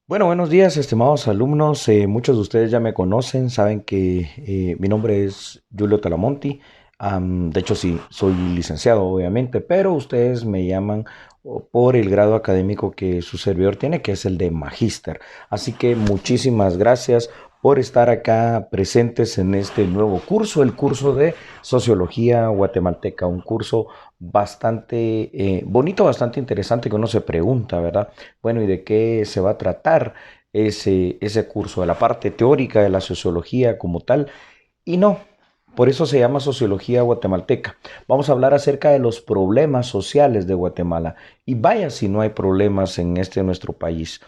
Bueno, buenos días, estimados alumnos. Muchos de ustedes ya me conocen, saben que mi nombre es Julio Talamonti. De hecho, sí, soy licenciado, obviamente, pero ustedes me llaman por el grado académico que su servidor tiene, que es el de magíster. Así que muchísimas gracias por estar acá presentes en este nuevo curso, el curso de Sociología Guatemalteca, un curso bastante bonito, bastante interesante que uno se pregunta, ¿verdad? Bueno, ¿y de qué se va a tratar ese curso? De la parte teórica de la sociología como tal. Y no, por eso se llama Sociología Guatemalteca. Vamos a hablar acerca de los problemas sociales de Guatemala. Y vaya si no hay problemas en este nuestro país.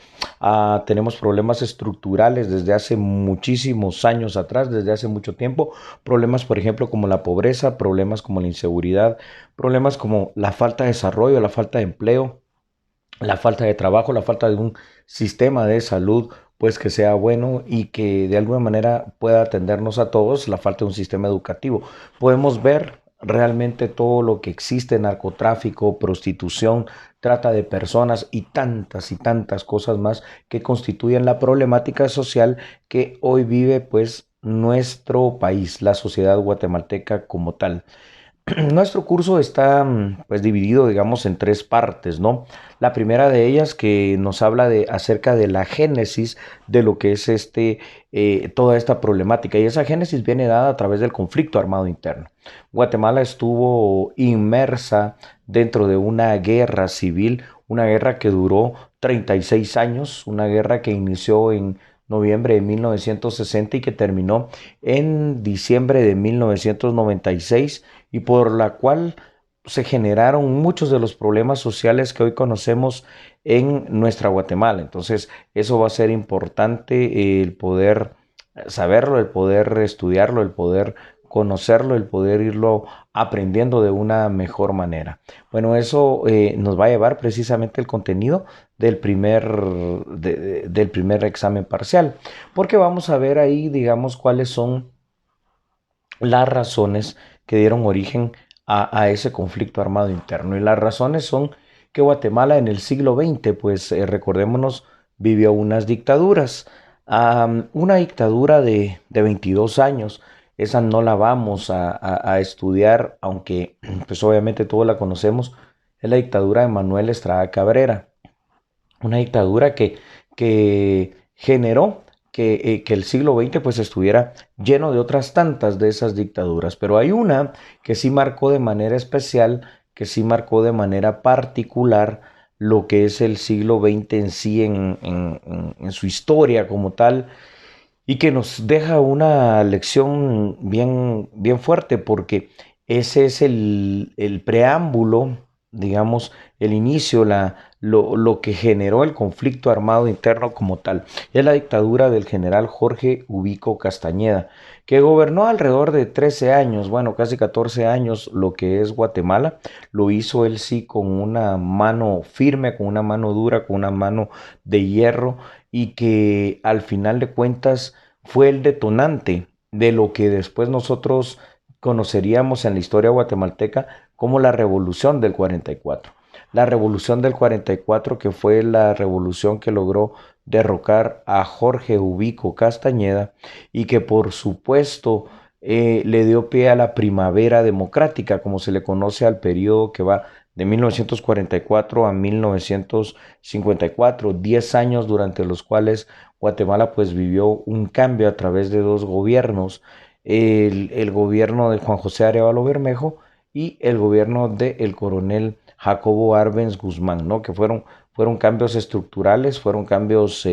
Tenemos problemas estructurales desde hace muchísimos años atrás, desde hace mucho tiempo. Problemas, por ejemplo, como la pobreza, problemas como la inseguridad, problemas como la falta de desarrollo, la falta de empleo, la falta de trabajo, la falta de un sistema de salud, pues que sea bueno y que de alguna manera pueda atendernos a todos, la falta de un sistema educativo. Podemos ver realmente todo lo que existe: narcotráfico, prostitución, trata de personas y tantas cosas más que constituyen la problemática social que hoy vive pues nuestro país, la sociedad guatemalteca como tal. Nuestro curso está pues dividido, digamos, en tres partes, ¿no? La primera de ellas que nos habla de acerca de la génesis de lo que es toda esta problemática, y esa génesis viene dada a través del conflicto armado interno. Guatemala estuvo inmersa dentro de una guerra civil, una guerra que duró 36 años, una guerra que inició en noviembre de 1960 y que terminó en diciembre de 1996, y por la cual se generaron muchos de los problemas sociales que hoy conocemos en nuestra Guatemala. Entonces, eso va a ser importante, el poder saberlo, el poder estudiarlo, el poder conocerlo, el poder irlo aprendiendo de una mejor manera. Bueno, eso nos va a llevar precisamente el contenido del primer examen parcial, porque vamos a ver ahí, digamos, cuáles son las razones que dieron origen a ese conflicto armado interno. Y las razones son que Guatemala en el siglo XX, pues recordémonos, vivió unas dictaduras. Una dictadura de 22 años, esa no la vamos a estudiar, aunque pues obviamente todos la conocemos, es la dictadura de Manuel Estrada Cabrera. Una dictadura que generó que el siglo XX pues estuviera lleno de otras tantas de esas dictaduras, pero hay una que sí marcó de manera especial, que sí marcó de manera particular lo que es el siglo XX en sí, en su historia como tal, y que nos deja una lección bien, bien fuerte, porque ese es el preámbulo, digamos, el inicio, lo que generó el conflicto armado interno como tal. Es la dictadura del general Jorge Ubico Castañeda, que gobernó alrededor de 13 años, bueno, casi 14 años, lo que es Guatemala. Lo hizo él sí con una mano firme, con una mano dura, con una mano de hierro, y que al final de cuentas fue el detonante de lo que después nosotros conoceríamos en la historia guatemalteca como la Revolución del 44. La Revolución del 44, que fue la revolución que logró derrocar a Jorge Ubico Castañeda, y que por supuesto le dio pie a la primavera democrática, como se le conoce al periodo que va de 1944 a 1954, 10 años durante los cuales Guatemala pues vivió un cambio a través de dos gobiernos: el gobierno de Juan José Arevalo Bermejo y el gobierno del coronel Jacobo Arbenz Guzmán, ¿no? Que fueron cambios estructurales, fueron cambios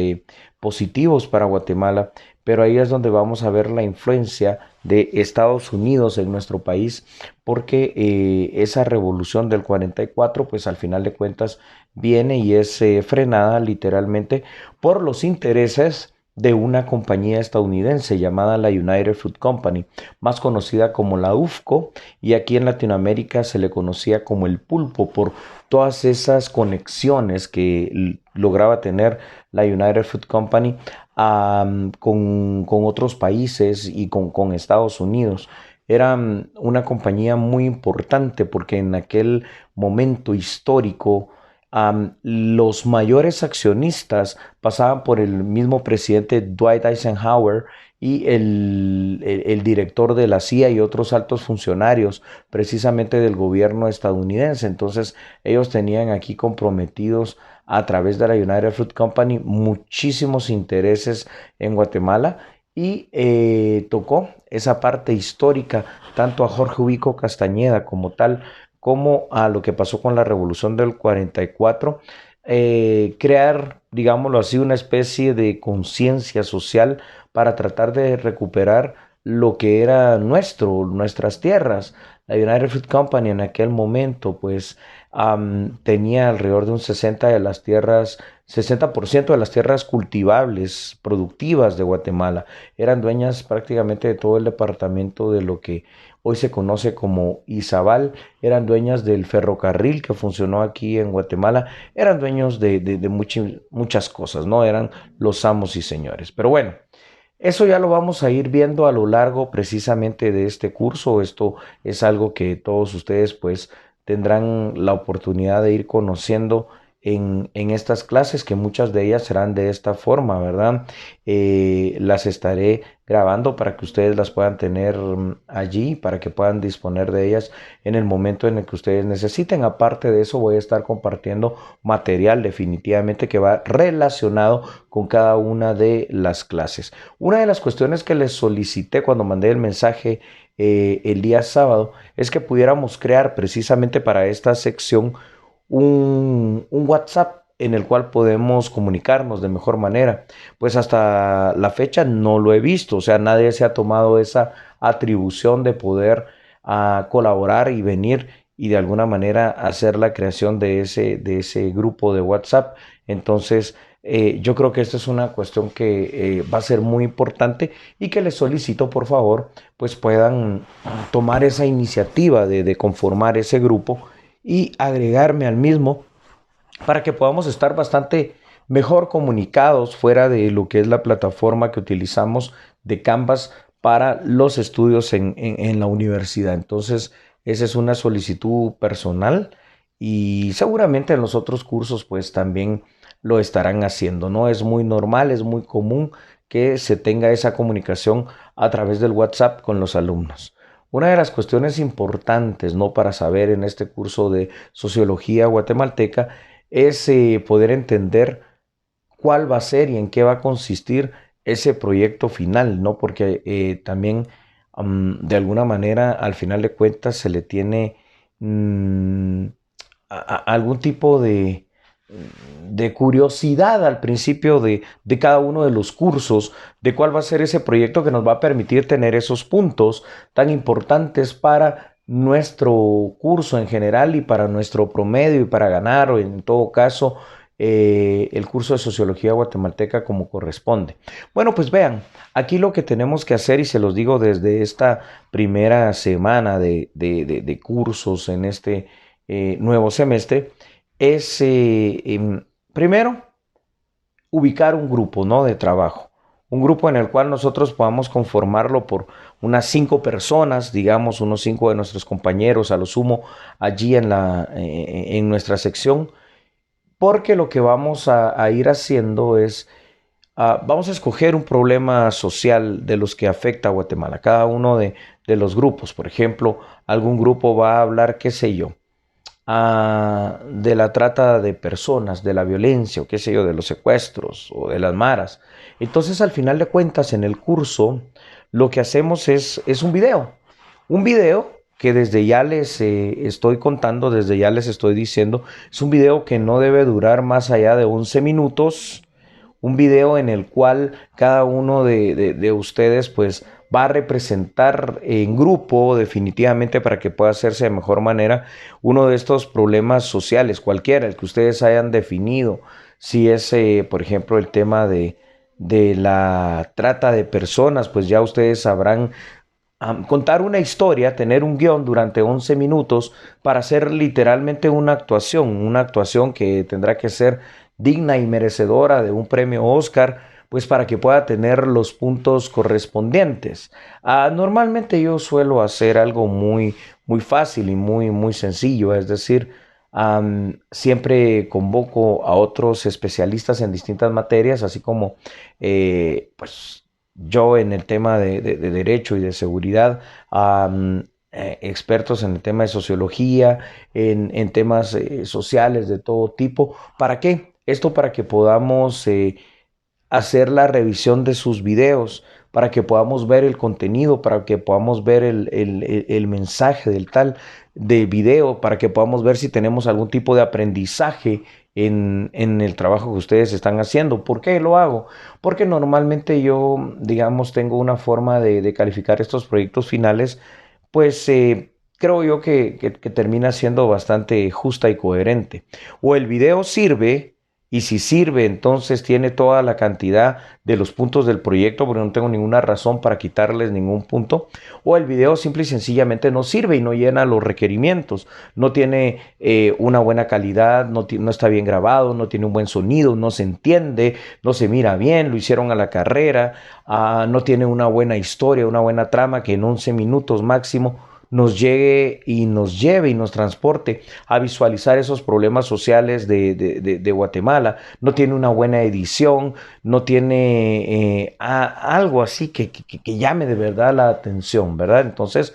positivos para Guatemala, pero ahí es donde vamos a ver la influencia de Estados Unidos en nuestro país, porque esa revolución del 44, pues al final de cuentas viene y es frenada literalmente por los intereses de una compañía estadounidense llamada la United Fruit Company, más conocida como la UFCO, y aquí en Latinoamérica se le conocía como el Pulpo, por todas esas conexiones que lograba tener la United Fruit Company con otros países y con Estados Unidos. Era una compañía muy importante porque en aquel momento histórico los mayores accionistas pasaban por el mismo presidente Dwight Eisenhower y el director de la CIA y otros altos funcionarios precisamente del gobierno estadounidense. Entonces ellos tenían aquí comprometidos a través de la United Fruit Company muchísimos intereses en Guatemala y tocó esa parte histórica tanto a Jorge Ubico Castañeda como tal, como a lo que pasó con la revolución del 44, crear, digámoslo así, una especie de conciencia social para tratar de recuperar lo que era nuestras tierras. La United Fruit Company en aquel momento, pues, tenía alrededor de un 60% de las tierras cultivables, productivas de Guatemala. Eran dueñas prácticamente de todo el departamento de lo que hoy se conoce como Izabal, eran dueñas del ferrocarril que funcionó aquí en Guatemala, eran dueños de muchas cosas, ¿no? Eran los amos y señores. Pero bueno, eso ya lo vamos a ir viendo a lo largo precisamente de este curso. Esto es algo que todos ustedes pues tendrán la oportunidad de ir conociendo en estas clases, que muchas de ellas serán de esta forma, ¿verdad? Las estaré grabando para que ustedes las puedan tener allí, para que puedan disponer de ellas en el momento en el que ustedes necesiten. Aparte de eso, voy a estar compartiendo material definitivamente que va relacionado con cada una de las clases. Una de las cuestiones que les solicité cuando mandé el mensaje el día sábado es que pudiéramos crear precisamente para esta sección un WhatsApp en el cual podemos comunicarnos de mejor manera. Pues hasta la fecha no lo he visto, o sea, nadie se ha tomado esa atribución de poder colaborar y venir y de alguna manera hacer la creación de ese grupo de WhatsApp. Entonces, yo creo que esta es una cuestión que va a ser muy importante y que les solicito, por favor, pues puedan tomar esa iniciativa de conformar ese grupo y agregarme al mismo para que podamos estar bastante mejor comunicados fuera de lo que es la plataforma que utilizamos de Canvas para los estudios en la universidad. Entonces, esa es una solicitud personal y seguramente en los otros cursos pues también lo estarán haciendo, ¿no? Es muy normal, es muy común que se tenga esa comunicación a través del WhatsApp con los alumnos. Una de las cuestiones importantes, ¿no?, para saber en este curso de sociología guatemalteca es poder entender cuál va a ser y en qué va a consistir ese proyecto final, ¿no? Porque también de alguna manera al final de cuentas se le tiene mm, algún tipo de curiosidad al principio de cada uno de los cursos, de cuál va a ser ese proyecto que nos va a permitir tener esos puntos tan importantes para nuestro curso en general y para nuestro promedio y para ganar o en todo caso el curso de sociología guatemalteca como corresponde. Bueno, pues vean, aquí lo que tenemos que hacer, y se los digo desde esta primera semana de cursos en este nuevo semestre, es primero ubicar un grupo, ¿no?, de trabajo. Un grupo en el cual nosotros podamos conformarlo por unas 5 personas, digamos, unos 5 de nuestros compañeros a lo sumo allí en nuestra sección, porque lo que vamos a ir haciendo es, vamos a escoger un problema social de los que afecta a Guatemala, cada uno de los grupos. Por ejemplo, algún grupo va a hablar, qué sé yo, de la trata de personas, de la violencia, o qué sé yo, de los secuestros o de las maras. Entonces, al final de cuentas, en el curso, lo que hacemos es un video que desde ya les estoy contando, desde ya les estoy diciendo, es un video que no debe durar más allá de 11 minutos, un video en el cual cada uno de ustedes pues va a representar en grupo definitivamente para que pueda hacerse de mejor manera uno de estos problemas sociales, cualquiera, el que ustedes hayan definido, si es por ejemplo el tema de la trata de personas, pues ya ustedes sabrán contar una historia, tener un guión durante 11 minutos para hacer literalmente una actuación que tendrá que ser digna y merecedora de un premio Oscar, pues para que pueda tener los puntos correspondientes. Normalmente yo suelo hacer algo muy fácil y muy sencillo, es decir, Siempre convoco a otros especialistas en distintas materias, así como pues yo en el tema de derecho y de seguridad, expertos en el tema de sociología, en temas sociales de todo tipo. ¿Para qué? Esto para que podamos hacer la revisión de sus videos, para que podamos ver el contenido, para que podamos ver el mensaje del tal de video, para que podamos ver si tenemos algún tipo de aprendizaje en el trabajo que ustedes están haciendo. ¿Por qué lo hago? Porque normalmente yo, digamos, tengo una forma de calificar estos proyectos finales, pues creo yo que termina siendo bastante justa y coherente. O el video sirve, y si sirve, entonces tiene toda la cantidad de los puntos del proyecto, porque no tengo ninguna razón para quitarles ningún punto. O el video simple y sencillamente no sirve y no llena los requerimientos. No tiene una buena calidad, no está bien grabado, no tiene un buen sonido, no se entiende, no se mira bien, lo hicieron a la carrera, no tiene una buena historia, una buena trama que en 11 minutos máximo nos llegue y nos lleve y nos transporte a visualizar esos problemas sociales de Guatemala. No tiene una buena edición, no tiene algo así que llame de verdad la atención, ¿verdad? Entonces,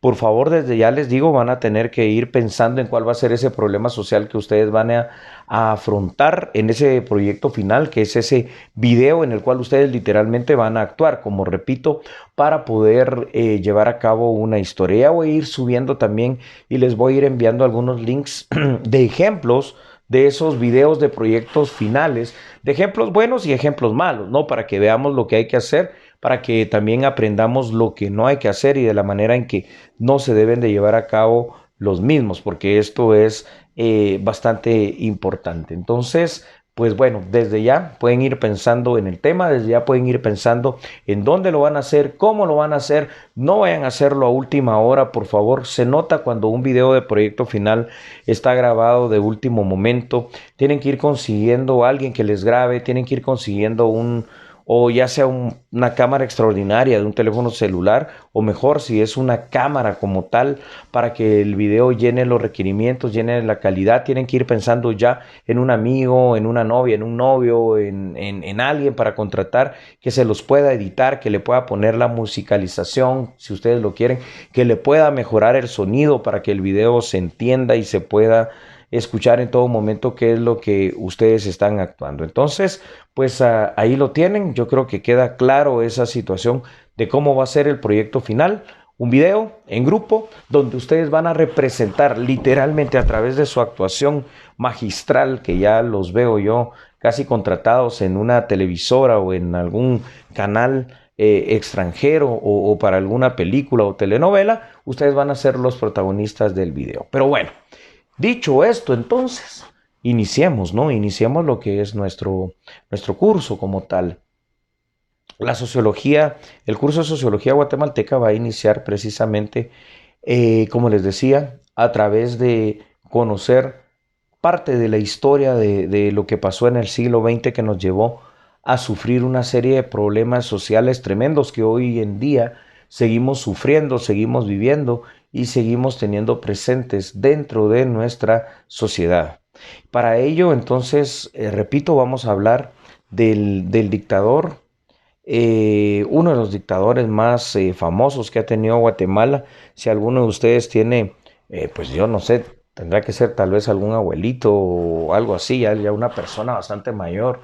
por favor, desde ya les digo, van a tener que ir pensando en cuál va a ser ese problema social que ustedes van a afrontar en ese proyecto final, que es ese video en el cual ustedes literalmente van a actuar, como repito, para poder llevar a cabo una historia. Ya voy a ir subiendo también y les voy a ir enviando algunos links de ejemplos de esos videos de proyectos finales, de ejemplos buenos y ejemplos malos, ¿no? Para que veamos lo que hay que hacer, para que también aprendamos lo que no hay que hacer y de la manera en que no se deben de llevar a cabo los mismos, porque esto es bastante importante. Entonces, pues bueno, desde ya pueden ir pensando en el tema, desde ya pueden ir pensando en dónde lo van a hacer, cómo lo van a hacer. No vayan a hacerlo a última hora, por favor. Se nota cuando un video de proyecto final está grabado de último momento. Tienen que ir consiguiendo a alguien que les grabe, tienen que ir consiguiendo o ya sea una cámara extraordinaria de un teléfono celular, o mejor, si es una cámara como tal, para que el video llene los requerimientos, llene la calidad. Tienen que ir pensando ya en un amigo, en una novia, en un novio, en alguien para contratar, que se los pueda editar, que le pueda poner la musicalización, si ustedes lo quieren, que le pueda mejorar el sonido para que el video se entienda y se pueda escuchar en todo momento qué es lo que ustedes están actuando. Entonces, pues ahí lo tienen. Yo creo que queda claro esa situación de cómo va a ser el proyecto final. Un video en grupo donde ustedes van a representar literalmente a través de su actuación magistral, que ya los veo yo casi contratados en una televisora o en algún canal extranjero o para alguna película o telenovela. Ustedes van a ser los protagonistas del video. Pero bueno, dicho esto, entonces, iniciemos, ¿no? Iniciemos lo que es nuestro curso como tal. La sociología, el curso de sociología guatemalteca va a iniciar precisamente, como les decía, a través de conocer parte de la historia de lo que pasó en el siglo XX, que nos llevó a sufrir una serie de problemas sociales tremendos que hoy en día seguimos sufriendo, seguimos viviendo y seguimos teniendo presentes dentro de nuestra sociedad. Para ello, entonces, repito, vamos a hablar del dictador, uno de los dictadores más famosos que ha tenido Guatemala. Si alguno de ustedes tiene, pues yo no sé, tendrá que ser tal vez algún abuelito o algo así, ya una persona bastante mayor,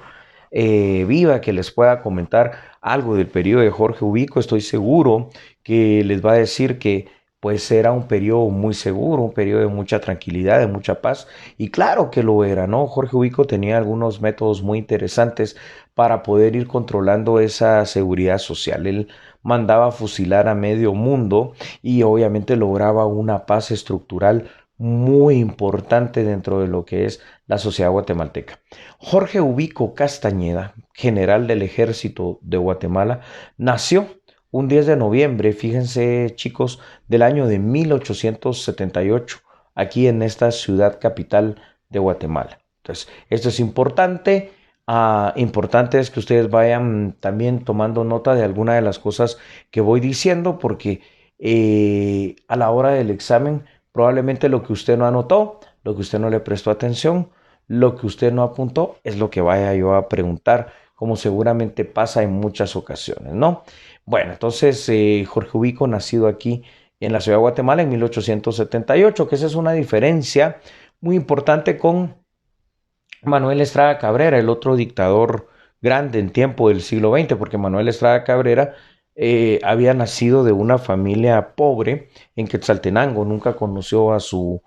viva, que les pueda comentar algo del periodo de Jorge Ubico. Estoy seguro que les va a decir que pues era un periodo muy seguro, un periodo de mucha tranquilidad, de mucha paz, y claro que lo era, ¿no? Jorge Ubico tenía algunos métodos muy interesantes para poder ir controlando esa seguridad social. Él mandaba fusilar a medio mundo y obviamente lograba una paz estructural muy importante dentro de lo que es la sociedad guatemalteca. Jorge Ubico Castañeda, general del ejército de Guatemala, nació un 10 de noviembre, fíjense chicos, del año de 1878, aquí en esta ciudad capital de Guatemala. Entonces, esto es importante. Importante es que ustedes vayan también tomando nota de alguna de las cosas que voy diciendo, porque a la hora del examen probablemente lo que usted no anotó lo que usted no le prestó atención, lo que usted no apuntó, es lo que vaya yo a preguntar, como seguramente pasa en muchas ocasiones, ¿no? Bueno, entonces Jorge Ubico, nacido aquí en la ciudad de Guatemala en 1878, que esa es una diferencia muy importante con Manuel Estrada Cabrera, el otro dictador grande en tiempo del siglo XX, porque Manuel Estrada Cabrera había nacido de una familia pobre en Quetzaltenango, nunca conoció a su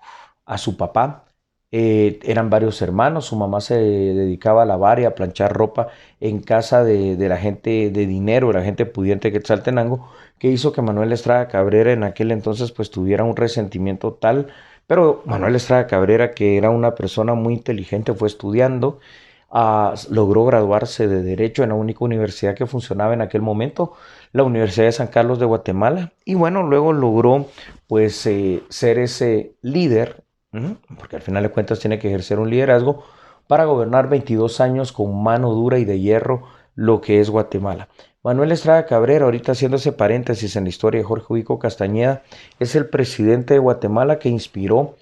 papá. Eran varios hermanos, su mamá se dedicaba a lavar y a planchar ropa en casa de la gente de dinero, la gente pudiente de Quetzaltenango, que hizo que Manuel Estrada Cabrera en aquel entonces pues tuviera un resentimiento tal, pero Manuel Estrada Cabrera, que era una persona muy inteligente, fue estudiando, logró graduarse de Derecho en la única universidad que funcionaba en aquel momento, la Universidad de San Carlos de Guatemala, y bueno, luego logró pues ser ese líder, porque al final de cuentas tiene que ejercer un liderazgo para gobernar 22 años con mano dura y de hierro lo que es Guatemala. Manuel Estrada Cabrera, ahorita haciendo ese paréntesis en la historia de Jorge Ubico Castañeda, es el presidente de Guatemala que inspiró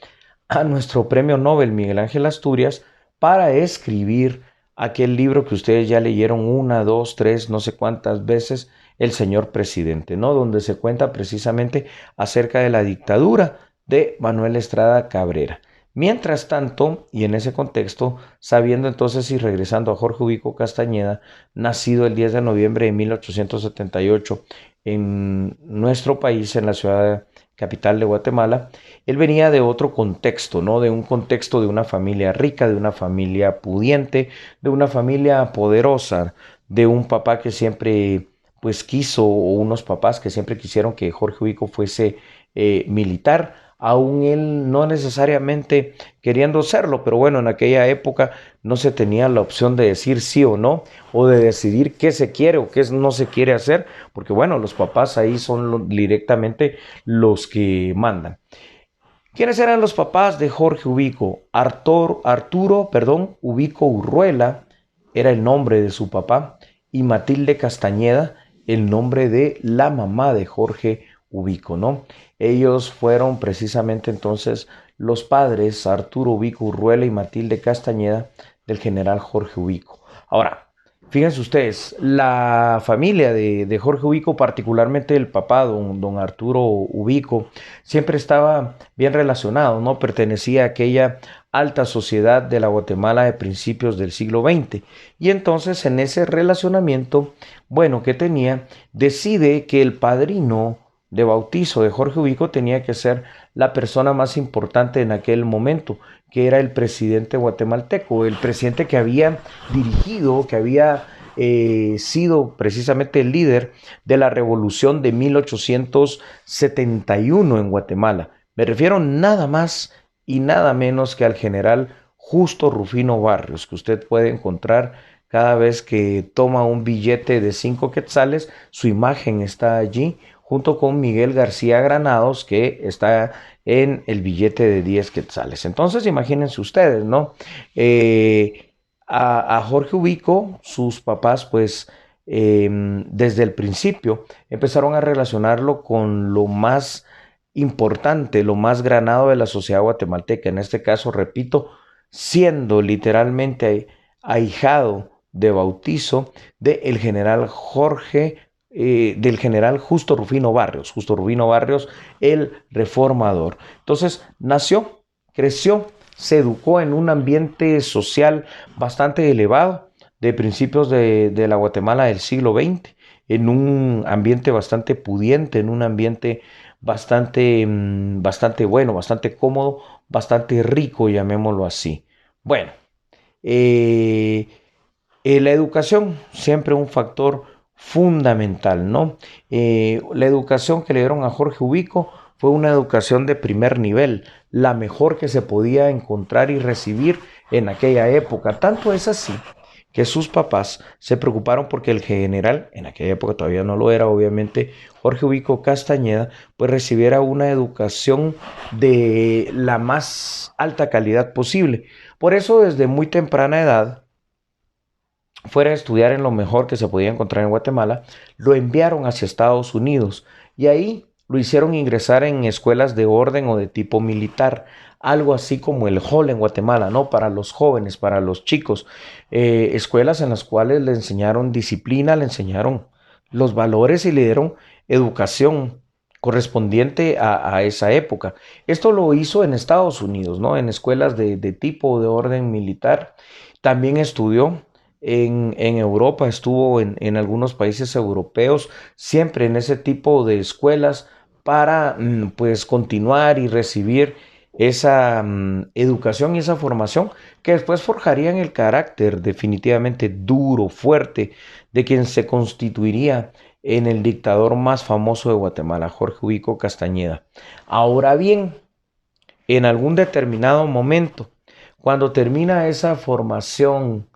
a nuestro premio Nobel Miguel Ángel Asturias para escribir aquel libro que ustedes ya leyeron una, dos, tres, no sé cuántas veces, El señor presidente, ¿no? Donde se cuenta precisamente acerca de la dictadura de Manuel Estrada Cabrera. Mientras tanto, y en ese contexto, sabiendo entonces y regresando a Jorge Ubico Castañeda, nacido el 10 de noviembre de 1878 en nuestro país, en la ciudad capital de Guatemala, él venía de otro contexto, ¿no? De un contexto de una familia rica, de una familia pudiente, de una familia poderosa, de un papá que siempre pues quiso, o unos papás que siempre quisieron que Jorge Ubico fuese militar, aún él no necesariamente queriendo serlo, pero bueno, en aquella época no se tenía la opción de decir sí o no, o de decidir qué se quiere o qué no se quiere hacer, porque bueno, los papás ahí son directamente los que mandan. ¿Quiénes eran los papás de Jorge Ubico? Arturo, Ubico Urruela era el nombre de su papá y Matilde Castañeda el nombre de la mamá de Jorge Ubico, ¿no? Ellos fueron precisamente entonces los padres, Arturo Ubico Urruela y Matilde Castañeda, del general Jorge Ubico. Ahora, fíjense ustedes, la familia de Jorge Ubico, particularmente el papá, don Arturo Ubico, siempre estaba bien relacionado, ¿no? Pertenecía a aquella alta sociedad de la Guatemala de principios del siglo XX. Y entonces en ese relacionamiento, bueno, que tenía, decide que el padrino de bautizo de Jorge Ubico tenía que ser la persona más importante en aquel momento, que era el presidente guatemalteco, el presidente que había dirigido, que había sido precisamente el líder de la revolución de 1871 en Guatemala. Me refiero nada más y nada menos que al general Justo Rufino Barrios, que usted puede encontrar cada vez que toma un billete de 5 quetzales, su imagen está allí, junto con Miguel García Granados, que está en el billete de 10 quetzales. Entonces, imagínense ustedes, ¿no? A Jorge Ubico, sus papás, pues, desde el principio empezaron a relacionarlo con lo más importante, lo más granado de la sociedad guatemalteca. En este caso, repito, siendo literalmente ahijado de bautizo del general del general Justo Rufino Barrios, el reformador. Entonces nació, creció, se educó en un ambiente social bastante elevado de principios de la Guatemala del siglo XX, en un ambiente bastante pudiente, en un ambiente bastante bueno, bastante cómodo, bastante rico, llamémoslo así. Bueno, eh, la educación, siempre un factor fundamental, ¿no? La educación que le dieron a Jorge Ubico fue una educación de primer nivel, la mejor que se podía encontrar y recibir en aquella época. Tanto es así que sus papás se preocuparon porque el general, en aquella época todavía no lo era, obviamente, Jorge Ubico Castañeda, pues recibiera una educación de la más alta calidad posible. Por eso, desde muy temprana edad, fuera a estudiar en lo mejor que se podía encontrar en Guatemala, lo enviaron hacia Estados Unidos y ahí lo hicieron ingresar en escuelas de orden o de tipo militar, algo así como el hall en Guatemala, ¿no? Para los jóvenes, para los chicos, escuelas en las cuales le enseñaron disciplina, le enseñaron los valores y le dieron educación correspondiente a esa época. Esto lo hizo en Estados Unidos, ¿no? En escuelas de tipo de orden militar. También estudió en Europa, estuvo en algunos países europeos, siempre en ese tipo de escuelas para pues continuar y recibir esa educación y esa formación que después forjarían el carácter definitivamente duro, fuerte, de quien se constituiría en el dictador más famoso de Guatemala, Jorge Ubico Castañeda. Ahora bien, en algún determinado momento, cuando termina esa formación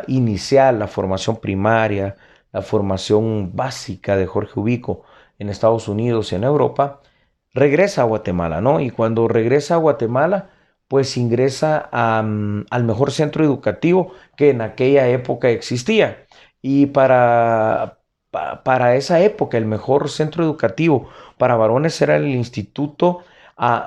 inicial, la formación primaria, la formación básica de Jorge Ubico en Estados Unidos y en Europa, regresa a Guatemala, ¿no? Y cuando regresa a Guatemala, pues ingresa al mejor centro educativo que en aquella época existía. Y para esa época, el mejor centro educativo para varones era el Instituto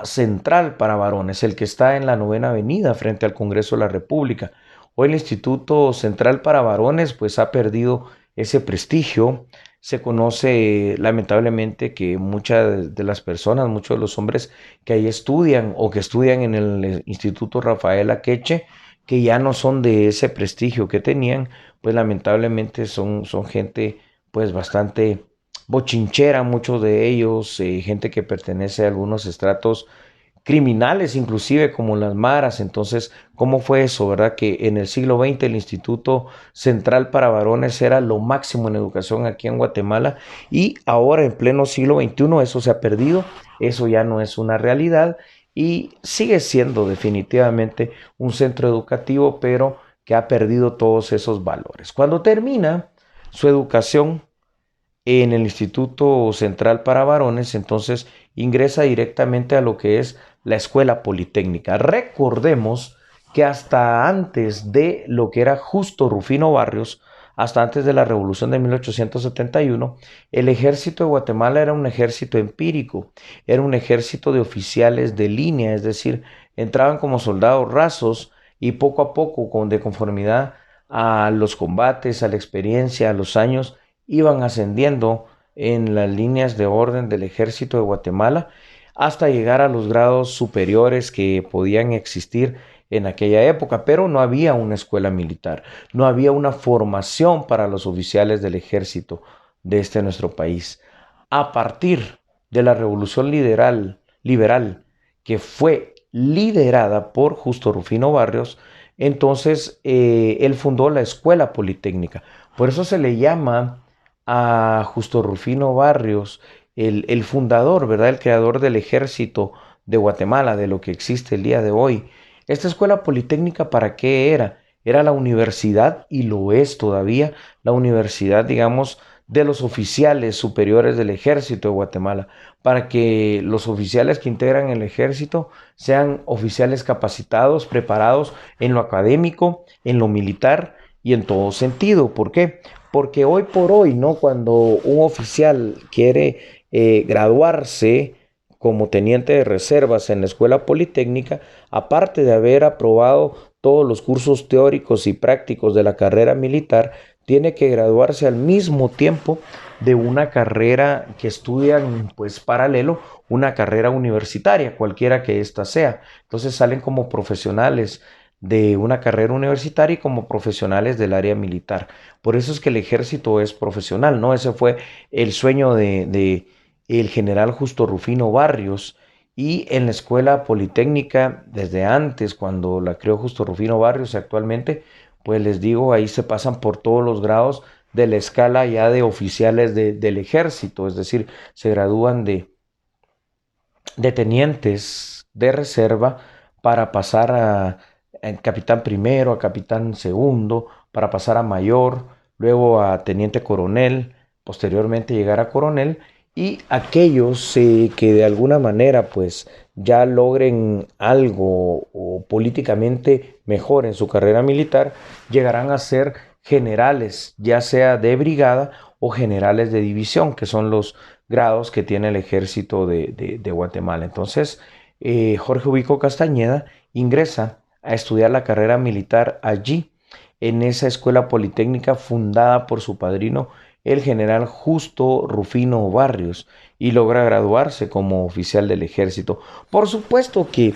Central para Varones, el que está en la Novena Avenida frente al Congreso de la República. Hoy el Instituto Central para Varones pues ha perdido ese prestigio. Se conoce lamentablemente que muchas de las personas, muchos de los hombres que ahí estudian o que estudian en el Instituto Rafael Akeche, que ya no son de ese prestigio que tenían, pues lamentablemente son gente pues bastante bochinchera, muchos de ellos, gente que pertenece a algunos estratos criminales, inclusive como las maras. Entonces, ¿cómo fue eso, verdad? Que en el siglo XX el Instituto Central para Varones era lo máximo en educación aquí en Guatemala y ahora en pleno siglo XXI eso se ha perdido, eso ya no es una realidad y sigue siendo definitivamente un centro educativo, pero que ha perdido todos esos valores. Cuando termina su educación en el Instituto Central para Varones, entonces ingresa directamente a lo que es la Escuela Politécnica. Recordemos que hasta antes de lo que era Justo Rufino Barrios, hasta antes de la Revolución de 1871, el ejército de Guatemala era un ejército empírico, era un ejército de oficiales de línea, es decir, entraban como soldados rasos y poco a poco, de conformidad a los combates, a la experiencia, a los años, iban ascendiendo en las líneas de orden del ejército de Guatemala hasta llegar a los grados superiores que podían existir en aquella época, pero no había una escuela militar, no había una formación para los oficiales del ejército de nuestro país. A partir de la revolución liberal que fue liderada por Justo Rufino Barrios, entonces él fundó la Escuela Politécnica. Por eso se le llama a Justo Rufino Barrios el fundador, ¿verdad? El creador del ejército de Guatemala, de lo que existe el día de hoy. Esta escuela politécnica, ¿para qué era? Era la universidad, y lo es todavía, la universidad, digamos, de los oficiales superiores del ejército de Guatemala, para que los oficiales que integran el ejército sean oficiales capacitados, preparados en lo académico, en lo militar y en todo sentido. ¿Por qué? Porque hoy por hoy, ¿no? Cuando un oficial quiere graduarse como teniente de reservas en la Escuela Politécnica, aparte de haber aprobado todos los cursos teóricos y prácticos de la carrera militar, tiene que graduarse al mismo tiempo de una carrera que estudian pues paralelo, una carrera universitaria, cualquiera que ésta sea. Entonces salen como profesionales de una carrera universitaria y como profesionales del área militar. Por eso es que el ejército es profesional, ¿no? Ese fue el sueño de el general Justo Rufino Barrios, y en la Escuela Politécnica, desde antes, cuando la creó Justo Rufino Barrios, actualmente, pues les digo, ahí se pasan por todos los grados de la escala ya de oficiales del ejército, es decir, se gradúan de tenientes de reserva para pasar a capitán primero, a capitán segundo, para pasar a mayor, luego a teniente coronel, posteriormente llegar a coronel, y aquellos que de alguna manera pues ya logren algo o políticamente mejor en su carrera militar, llegarán a ser generales, ya sea de brigada o generales de división, que son grados que tiene el ejército de Guatemala. Entonces, Jorge Ubico Castañeda ingresa a estudiar la carrera militar allí, en esa escuela politécnica fundada por su padrino, el general Justo Rufino Barrios, y logra graduarse como oficial del ejército. Por supuesto que,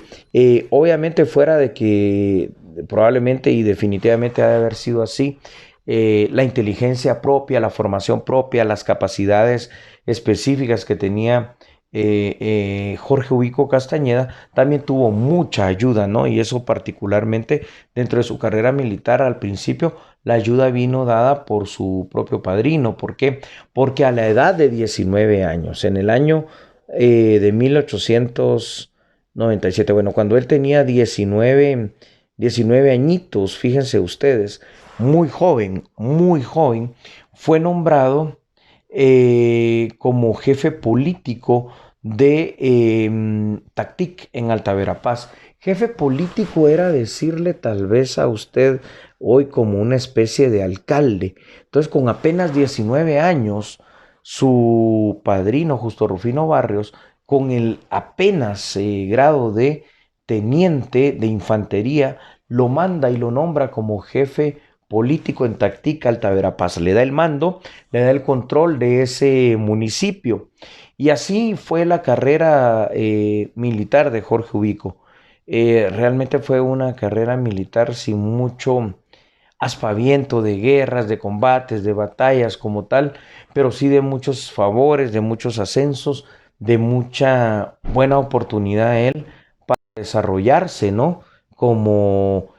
obviamente, fuera de que probablemente y definitivamente ha de haber sido así, la inteligencia propia, la formación propia, las capacidades específicas que tenía Jorge Ubico Castañeda, también tuvo mucha ayuda, ¿no? Y eso particularmente dentro de su carrera militar al principio, la ayuda vino dada por su propio padrino. ¿Por qué? Porque a la edad de 19 años, en el año de 1897, bueno, cuando él tenía 19 añitos, fíjense ustedes, muy joven, fue nombrado como jefe político de Tactic en Alta Verapaz. Jefe político era decirle tal vez a usted hoy como una especie de alcalde. Entonces, con apenas 19 años, su padrino, Justo Rufino Barrios, con el apenas grado de teniente de infantería, lo manda y lo nombra como jefe político en Tactic Alta Verapaz. Le da el mando, le da el control de ese municipio. Y así fue la carrera militar de Jorge Ubico. Realmente fue una carrera militar sin mucho aspaviento de guerras, de combates, de batallas como tal, pero sí de muchos favores, de muchos ascensos, de mucha buena oportunidad a él para desarrollarse, ¿no? Como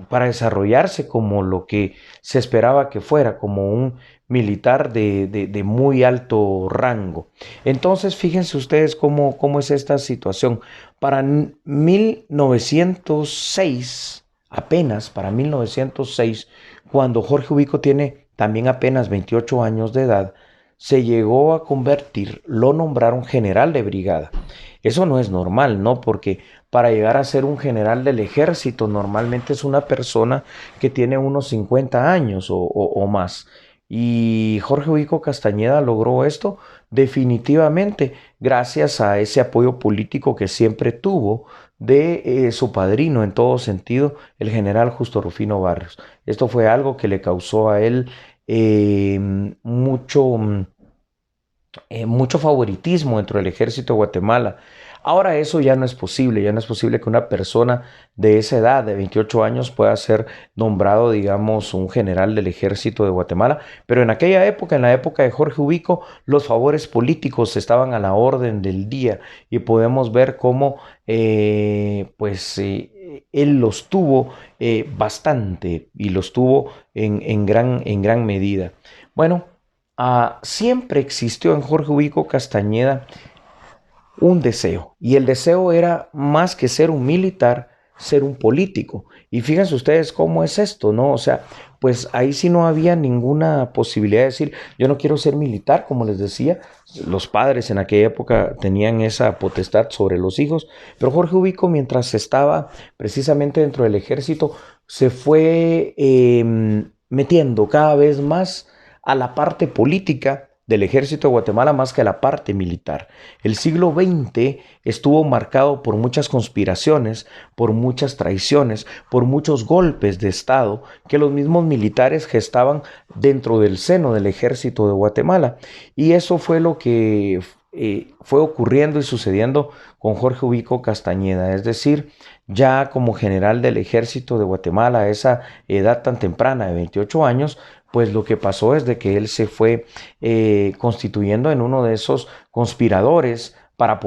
para desarrollarse como lo que se esperaba que fuera, como un militar de muy alto rango. Entonces, fíjense ustedes cómo es esta situación. Para 1906, apenas para 1906, cuando Jorge Ubico tiene también apenas 28 años de edad, se llegó a convertir, lo nombraron general de brigada. Eso no es normal, ¿no? Porque para llegar a ser un general del ejército normalmente es una persona que tiene unos 50 años o más. Y Jorge Ubico Castañeda logró esto definitivamente gracias a ese apoyo político que siempre tuvo de su padrino en todo sentido, el general Justo Rufino Barrios. Esto fue algo que le causó a él eh, mucho, mucho favoritismo dentro del ejército de Guatemala. Ahora eso ya no es posible, ya no es posible que una persona de esa edad, de 28 años, pueda ser nombrado, digamos, un general del ejército de Guatemala, pero en aquella época, en la época de Jorge Ubico, los favores políticos estaban a la orden del día y podemos ver cómo, él los tuvo bastante y los tuvo en gran medida. Bueno, siempre existió en Jorge Ubico Castañeda un deseo, y el deseo era más que ser un militar, ser un político. Y fíjense ustedes cómo es esto, ¿no? O sea, pues ahí sí no había ninguna posibilidad de decir, yo no quiero ser militar, como les decía, los padres en aquella época tenían esa potestad sobre los hijos, pero Jorge Ubico, mientras estaba precisamente dentro del ejército, se fue metiendo cada vez más a la parte política del ejército de Guatemala más que a la parte militar. El siglo XX estuvo marcado por muchas conspiraciones, por muchas traiciones, por muchos golpes de Estado que los mismos militares gestaban dentro del seno del ejército de Guatemala. Y eso fue lo que fue ocurriendo y sucediendo con Jorge Ubico Castañeda, es decir, ya como general del ejército de Guatemala a esa edad tan temprana de 28 años, pues lo que pasó es de que él se fue constituyendo en uno de esos conspiradores para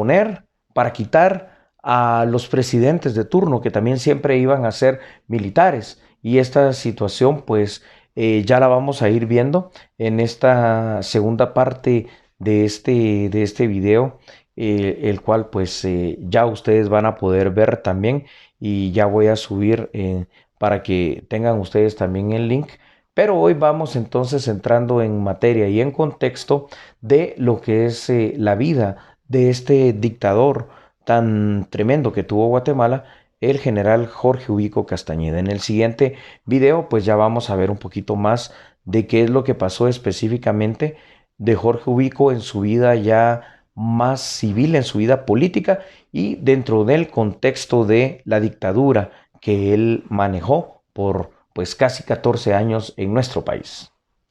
quitar a los presidentes de turno, que también siempre iban a ser militares. Y esta situación, pues, ya la vamos a ir viendo en esta segunda parte de este video, el cual, pues, ya ustedes van a poder ver también, y ya voy a subir para que tengan ustedes también el link. Pero hoy vamos entonces entrando en materia y en contexto de lo que es la vida de este dictador tan tremendo que tuvo Guatemala, el general Jorge Ubico Castañeda. En el siguiente video pues ya vamos a ver un poquito más de qué es lo que pasó específicamente de Jorge Ubico en su vida ya más civil, en su vida política y dentro del contexto de la dictadura que él manejó por pues casi 14 años en nuestro país.